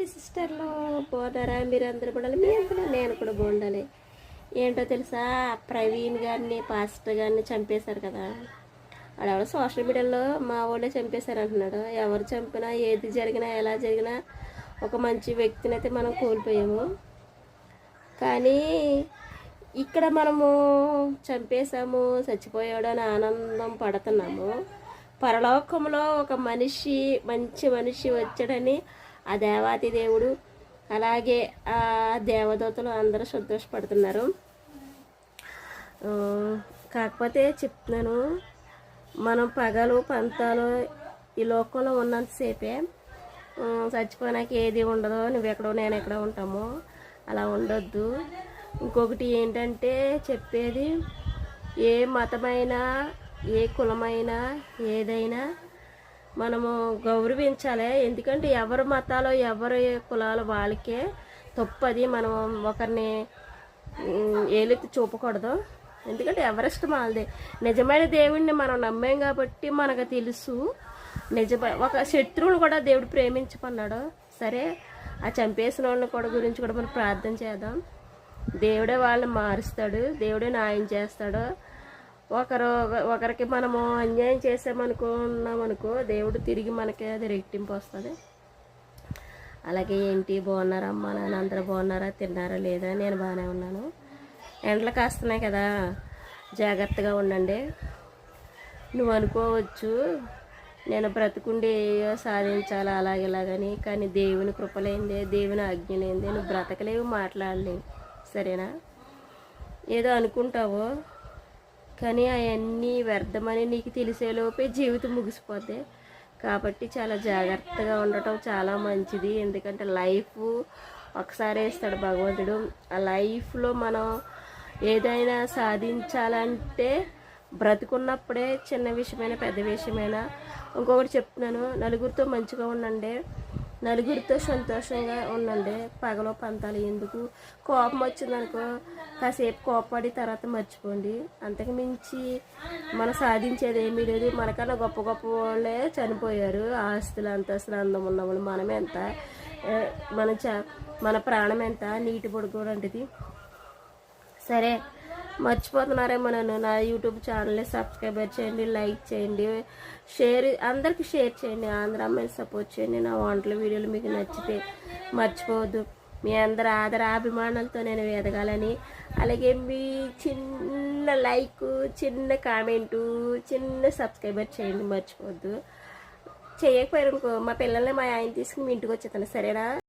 ఏంటండి సిస్టర్లు బాగున్నారా? మీరు అందరూ బాగుండాలి, మీ అందరూ నేను కూడా బాగుండాలి. ఏంటో తెలుసా, ప్రవీణ్ గారిని పాస్టర్ గారిని చంపేశారు కదా. ఆడెవడో సోషల్ మీడియాలో మా వాళ్ళే చంపేశారు అంటున్నాడు. ఎవరు చంపినా, ఏది జరిగినా, ఎలా జరిగినా ఒక మంచి వ్యక్తిని అయితే మనం కోల్పోయాము. కానీ ఇక్కడ మనము చంపేశాము, చచ్చిపోయాడు అని ఆనందం పడుతున్నాము. పరలోకంలో ఒక మనిషి, మంచి మనిషి వచ్చాడని ఆ దేవాతి దేవుడు అలాగే ఆ దేవదూతలు అందరూ సంతోషపడుతున్నారు. కాకపోతే చెప్తున్నాను, మనం పగలు పంతాలు ఈ లోకంలో ఉన్నంతసేపే, చచ్చిపోయినాక ఏది ఉండదు, నువ్వెక్కడో నేను ఎక్కడ ఉంటామో అలా ఉండొద్దు. ఇంకొకటి ఏంటంటే చెప్పేది, ఏ మతమైనా ఏ కులమైనా ఏదైనా మనము గౌరవించాలి. ఎందుకంటే ఎవరి మతాలు ఎవరి కులాలు వాళ్ళకే తప్పది. మనం ఒకరిని ఏలెత్తి చూపకూడదు. ఎందుకంటే ఎవరిష్టం వాళ్ళదే. నిజమైన దేవుడిని మనం నమ్మాం కాబట్టి మనకు తెలుసు. ఒక శత్రువులు కూడా దేవుడు ప్రేమించమన్నాడు. సరే, ఆ చంపేసిన వాళ్ళని కూడా గురించి కూడా మనం ప్రార్థన చేద్దాం. దేవుడే వాళ్ళని మారుస్తాడు, దేవుడే న్యాయం చేస్తాడు. ఒకరికి మనము అన్యాయం చేసామనుకున్నామనుకో, దేవుడు తిరిగి మనకి అది రెట్టింపు వస్తుంది. అలాగే ఏంటి, బాగున్నారమ్మా నాన్న అందరూ బాగున్నారా? తిన్నారా లేదా? నేను బాగానే ఉన్నాను. ఎండలు కాస్తున్నాయి కదా, జాగ్రత్తగా ఉండండి. నువ్వు అనుకోవచ్చు నేను బ్రతుకుండి సాధించాలా అలాగేలాగని, కానీ దేవుని కృపలేందే, దేవుని ఆజ్ఞలేందే నువ్వు బ్రతకలేవు, మాట్లాడలేవు. సరేనా? ఏదో అనుకుంటావో కానీ అవన్నీ వ్యర్థమని నీకు తెలిసేలోపే జీవితం ముగిసిపోద్ది. కాబట్టి చాలా జాగ్రత్తగా ఉండటం చాలా మంచిది. ఎందుకంటే లైఫ్ ఒకసారి ఇస్తాడు భగవంతుడు. ఆ లైఫ్లో మనం ఏదైనా సాధించాలంటే బ్రతుకున్నప్పుడే, చిన్న విషయమైనా పెద్ద విషయమైనా. ఇంకొకటి చెప్తున్నాను, నలుగురితో మంచిగా ఉండండి, నలుగురితో సంతోషంగా ఉండండి. పగలో పంతాలు ఎందుకు? కోపం వచ్చిందనుకో కాసేపు కోపపడి తర్వాత మర్చిపోండి. అంతకు మించి మనం సాధించేది ఏమీ లేదు. మనకన్నా గొప్ప గొప్ప వాళ్ళే చనిపోయారు. ఆస్తులు అంతస్తులు అందం ఉన్న వాళ్ళు. మనమే ఎంత, మన ప్రాణం ఎంత, నీటి పొడుగు లాంటిది. సరే, మర్చిపోతున్నారేమో. నన్ను నా యూట్యూబ్ ఛానల్ని సబ్స్క్రైబర్ చేయండి, లైక్ చేయండి, అందరికీ షేర్ చేయండి. ఆంధ్ర అమ్మాయిని సపోర్ట్ చేయండి. నా వంటల వీడియోలు మీకు నచ్చితే మర్చిపోవద్దు. మీ అందరి ఆదరాభిమానాలతో నేను ఎదగాలని, అలాగే మీ చిన్న లైక్, చిన్న కామెంటు, చిన్న సబ్స్క్రైబర్ చేయండి, మర్చిపోవద్దు. చేయకపోయారు అనుకో, మా పిల్లల్ని మా ఆయన తీసుకుని మీ ఇంటికి వచ్చేస్తాను. సరేనా?